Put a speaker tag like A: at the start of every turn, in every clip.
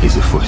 A: Y se fue.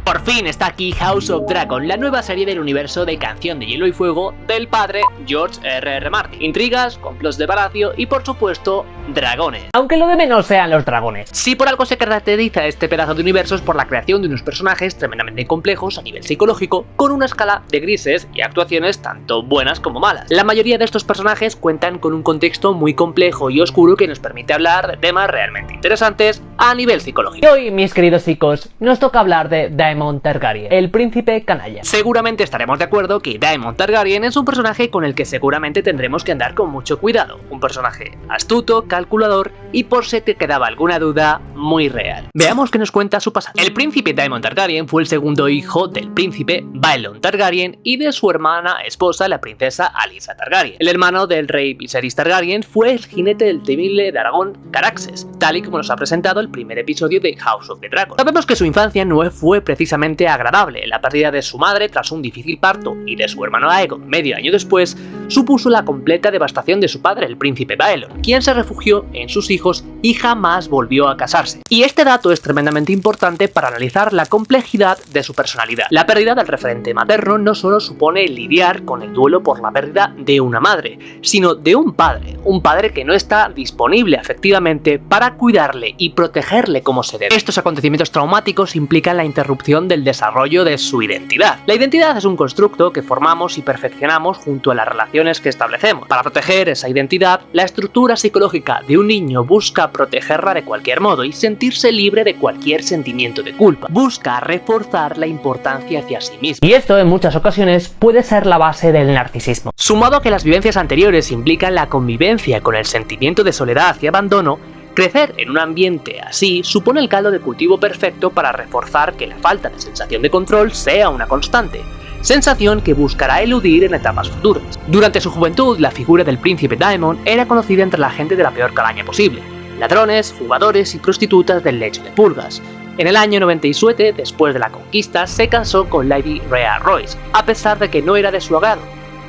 B: Por fin está aquí House of Dragon, la nueva serie del universo de Canción de Hielo y Fuego del padre George R.R. Martin. Intrigas, complots de palacio y por supuesto, dragones. Aunque lo de menos sean los dragones. Si por algo se caracteriza este pedazo de universo es por la creación de unos personajes tremendamente complejos a nivel psicológico, con una escala de grises y actuaciones tanto buenas como malas. La mayoría de estos personajes cuentan con un contexto muy complejo y oscuro que nos permite hablar de temas realmente interesantes a nivel psicológico. Y hoy, mis queridos chicos, nos toca hablar de Daemon Targaryen, el príncipe canalla. Seguramente estaremos de acuerdo que Daemon Targaryen es un personaje con el que seguramente tendremos que andar con mucho cuidado. Un personaje astuto, calculador y, por si te quedaba alguna duda, muy real. Veamos qué nos cuenta su pasado. El príncipe Daemon Targaryen fue el segundo hijo del príncipe Baelon Targaryen y de su hermana esposa, la princesa Alyssa Targaryen. El hermano del rey Viserys Targaryen fue el jinete del temible dragón Caraxes, tal y como nos ha presentado el primer episodio de House of the Dragon. Sabemos que su infancia no fue precisamente agradable. La pérdida de su madre tras un difícil parto y de su hermano Aegon medio año después supuso la completa devastación de su padre, el príncipe Baelon, quien se refugió en sus hijos y jamás volvió a casarse. Y este dato es tremendamente importante para analizar la complejidad de su personalidad. La pérdida del referente materno no solo supone lidiar con el duelo por la pérdida de una madre, sino de un padre que no está disponible afectivamente para cuidarle y protegerle como se debe. Estos acontecimientos traumáticos implican la interrupción del desarrollo de su identidad. La identidad es un constructo que formamos y perfeccionamos junto a las relaciones que establecemos. Para proteger esa identidad, la estructura psicológica de un niño busca protegerla de cualquier modo y sentirse libre de cualquier sentimiento de culpa. Busca reforzar la importancia hacia sí mismo. Y esto en muchas ocasiones puede ser la base del narcisismo. Sumado a que las vivencias anteriores implican la convivencia con el sentimiento de soledad y abandono, crecer en un ambiente así supone el caldo de cultivo perfecto para reforzar que la falta de sensación de control sea una constante, sensación que buscará eludir en etapas futuras. Durante su juventud, la figura del príncipe Daemon era conocida entre la gente de la peor calaña posible: ladrones, jugadores y prostitutas del lecho de pulgas. En el año 97, después de la conquista, se casó con Lady Rhea Royce, a pesar de que no era de su agrado.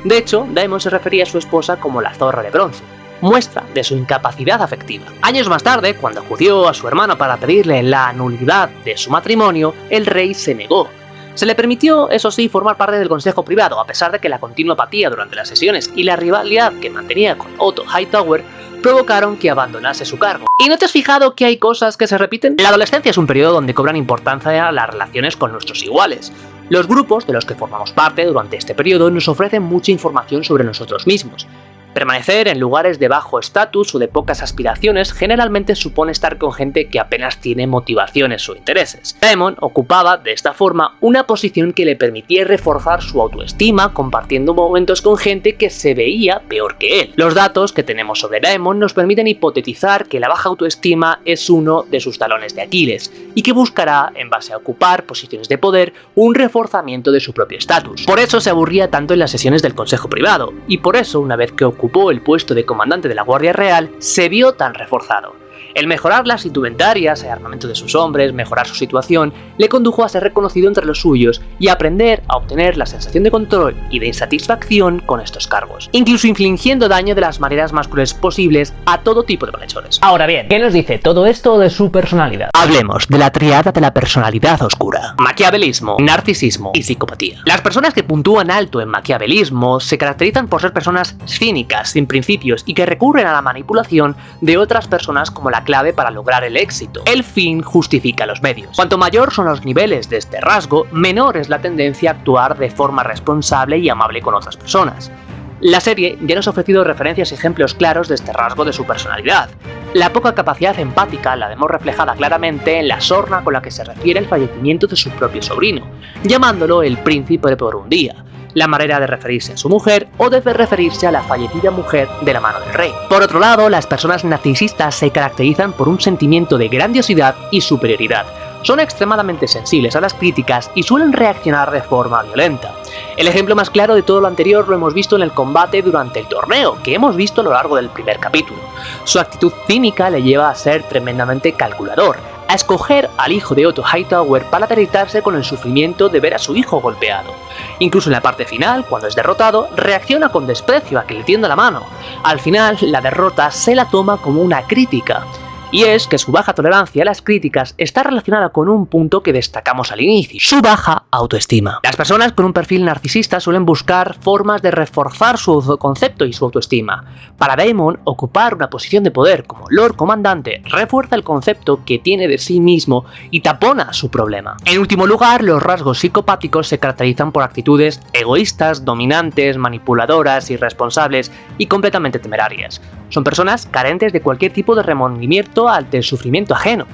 B: De hecho, Daemon se refería a su esposa como la zorra de bronce, muestra de su incapacidad afectiva. Años más tarde, cuando acudió a su hermano para pedirle la nulidad de su matrimonio, el rey se negó. Se le permitió, eso sí, formar parte del consejo privado, a pesar de que la continua apatía durante las sesiones y la rivalidad que mantenía con Otto Hightower provocaron que abandonase su cargo. ¿Y no te has fijado que hay cosas que se repiten? La adolescencia es un periodo donde cobran importancia las relaciones con nuestros iguales. Los grupos de los que formamos parte durante este periodo nos ofrecen mucha información sobre nosotros mismos. Permanecer en lugares de bajo estatus o de pocas aspiraciones generalmente supone estar con gente que apenas tiene motivaciones o intereses. Daemon ocupaba de esta forma una posición que le permitía reforzar su autoestima compartiendo momentos con gente que se veía peor que él. Los datos que tenemos sobre Daemon nos permiten hipotetizar que la baja autoestima es uno de sus talones de Aquiles y que buscará, en base a ocupar posiciones de poder, un reforzamiento de su propio estatus. Por eso se aburría tanto en las sesiones del consejo privado y por eso, una vez que ocupó el puesto de comandante de la Guardia Real, se vio tan reforzado. El mejorar las indumentarias, el armamento de sus hombres, mejorar su situación, le condujo a ser reconocido entre los suyos y a aprender a obtener la sensación de control y de insatisfacción con estos cargos, incluso infligiendo daño de las maneras más crueles posibles a todo tipo de malhechores. Ahora bien, ¿qué nos dice todo esto de su personalidad? Hablemos de la triada de la personalidad oscura: maquiavelismo, narcisismo y psicopatía. Las personas que puntúan alto en maquiavelismo se caracterizan por ser personas cínicas, sin principios y que recurren a la manipulación de otras personas como la clave para lograr el éxito. El fin justifica los medios. Cuanto mayor son los niveles de este rasgo, menor es la tendencia a actuar de forma responsable y amable con otras personas. La serie ya nos ha ofrecido referencias y ejemplos claros de este rasgo de su personalidad. La poca capacidad empática la vemos reflejada claramente en la sorna con la que se refiere al fallecimiento de su propio sobrino, llamándolo el príncipe por un día, la manera de referirse a su mujer o de referirse a la fallecida mujer de la mano del rey. Por otro lado, las personas narcisistas se caracterizan por un sentimiento de grandiosidad y superioridad. Son extremadamente sensibles a las críticas y suelen reaccionar de forma violenta. El ejemplo más claro de todo lo anterior lo hemos visto en el combate durante el torneo, que hemos visto a lo largo del primer capítulo. Su actitud cínica le lleva a ser tremendamente calculador, a escoger al hijo de Otto Hightower para deleitarse con el sufrimiento de ver a su hijo golpeado. Incluso en la parte final, cuando es derrotado, reacciona con desprecio a que le tienda la mano. Al final, la derrota se la toma como una crítica. y es que su baja tolerancia a las críticas está relacionada con un punto que destacamos al inicio: su baja autoestima. Las personas con un perfil narcisista suelen buscar formas de reforzar su autoconcepto y su autoestima. Para Daemon, ocupar una posición de poder como Lord Comandante refuerza el concepto que tiene de sí mismo y tapona su problema. En último lugar, los rasgos psicopáticos se caracterizan por actitudes egoístas, dominantes, manipuladoras, irresponsables y completamente temerarias. Son personas carentes de cualquier tipo de remordimiento ante el sufrimiento ajeno.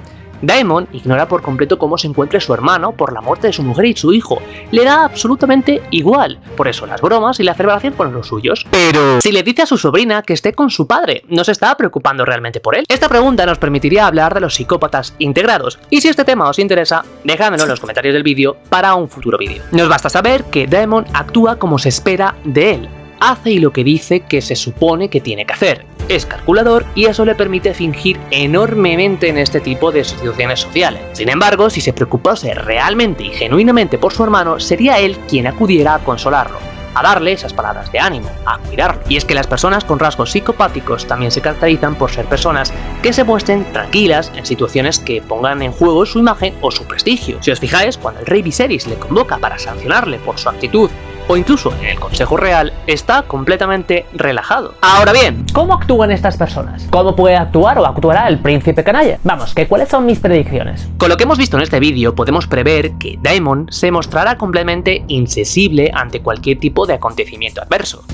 B: Daemon ignora por completo cómo se encuentre su hermano por la muerte de su mujer y su hijo. Le da absolutamente igual. Por eso las bromas y la celebración con los suyos. Pero si le dice a su sobrina que esté con su padre, ¿no se está preocupando realmente por él? Esta pregunta nos permitiría hablar de los psicópatas integrados. Y si este tema os interesa, dejádmelo en los comentarios del vídeo para un futuro vídeo. Nos basta saber que Daemon actúa como se espera de él. Hace y lo que dice que se supone que tiene que hacer. Es calculador y eso le permite fingir enormemente en este tipo de situaciones sociales. Sin embargo, si se preocupase realmente y genuinamente por su hermano, sería él quien acudiera a consolarlo, a darle esas palabras de ánimo, a cuidarlo. Y es que las personas con rasgos psicopáticos también se caracterizan por ser personas que se muestren tranquilas en situaciones que pongan en juego su imagen o su prestigio. Si os fijáis, cuando el rey Viserys le convoca para sancionarle por su actitud, o incluso en el Consejo Real, está completamente relajado. Ahora bien, ¿cómo actúan estas personas? ¿Cómo puede actuar o actuará el príncipe canalla? Vamos, que ¿cuáles son mis predicciones? Con lo que hemos visto en este vídeo, podemos prever que Daemon se mostrará completamente insensible ante cualquier tipo de acontecimiento adverso.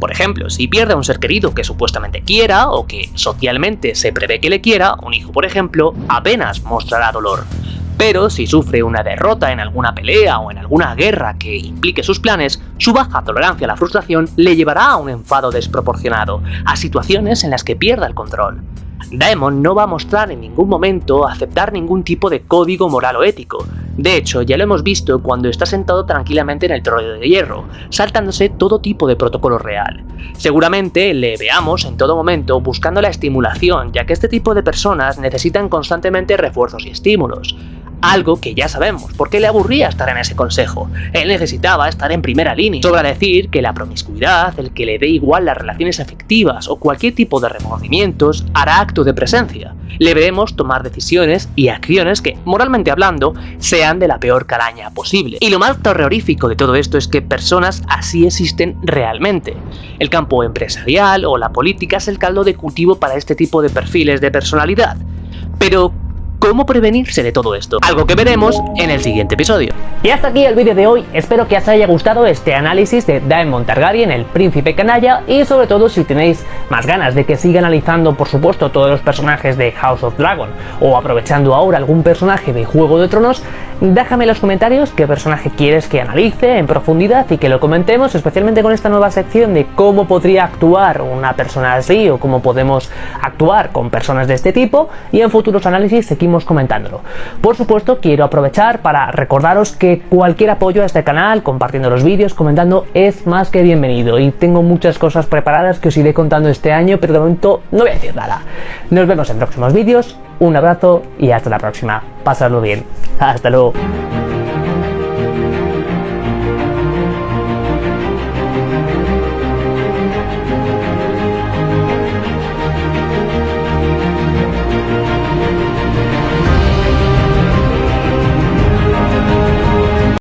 B: Por ejemplo, si pierde a un ser querido que supuestamente quiera o que socialmente se prevé que le quiera, un hijo por ejemplo, apenas mostrará dolor. Pero si sufre una derrota en alguna pelea o en alguna guerra que implique sus planes, su baja tolerancia a la frustración le llevará a un enfado desproporcionado, a situaciones en las que pierda el control. Daemon no va a mostrar en ningún momento aceptar ningún tipo de código moral o ético. De hecho, ya lo hemos visto cuando está sentado tranquilamente en el trono de hierro, saltándose todo tipo de protocolo real. Seguramente le veamos en todo momento buscando la estimulación, ya que este tipo de personas necesitan constantemente refuerzos y estímulos. Algo que ya sabemos, porque le aburría estar en ese consejo. Él necesitaba estar en primera línea. Sobra decir que la promiscuidad, el que le dé igual las relaciones afectivas o cualquier tipo de remordimientos, hará acto de presencia. Le veremos tomar decisiones y acciones que, moralmente hablando, sean de la peor calaña posible. Y lo más terrorífico de todo esto es que personas así existen realmente. El campo empresarial o la política es el caldo de cultivo para este tipo de perfiles de personalidad. Pero ¿cómo prevenirse de todo esto? Algo que veremos en el siguiente episodio. Y hasta aquí el vídeo de hoy. Espero que os haya gustado este análisis de Daemon Targaryen, el príncipe canalla, y sobre todo si tenéis más ganas de que siga analizando, por supuesto, todos los personajes de House of Dragon, o aprovechando ahora algún personaje de Juego de Tronos, déjame en los comentarios qué personaje quieres que analice en profundidad y que lo comentemos, especialmente con esta nueva sección de cómo podría actuar una persona así o cómo podemos actuar con personas de este tipo, y en futuros análisis seguimos comentándolo. Por supuesto, quiero aprovechar para recordaros que cualquier apoyo a este canal, compartiendo los vídeos, comentando, es más que bienvenido, y tengo muchas cosas preparadas que os iré contando este año, pero de momento no voy a decir nada. Nos vemos en próximos vídeos, un abrazo y hasta la próxima. Pasadlo bien. Hasta luego.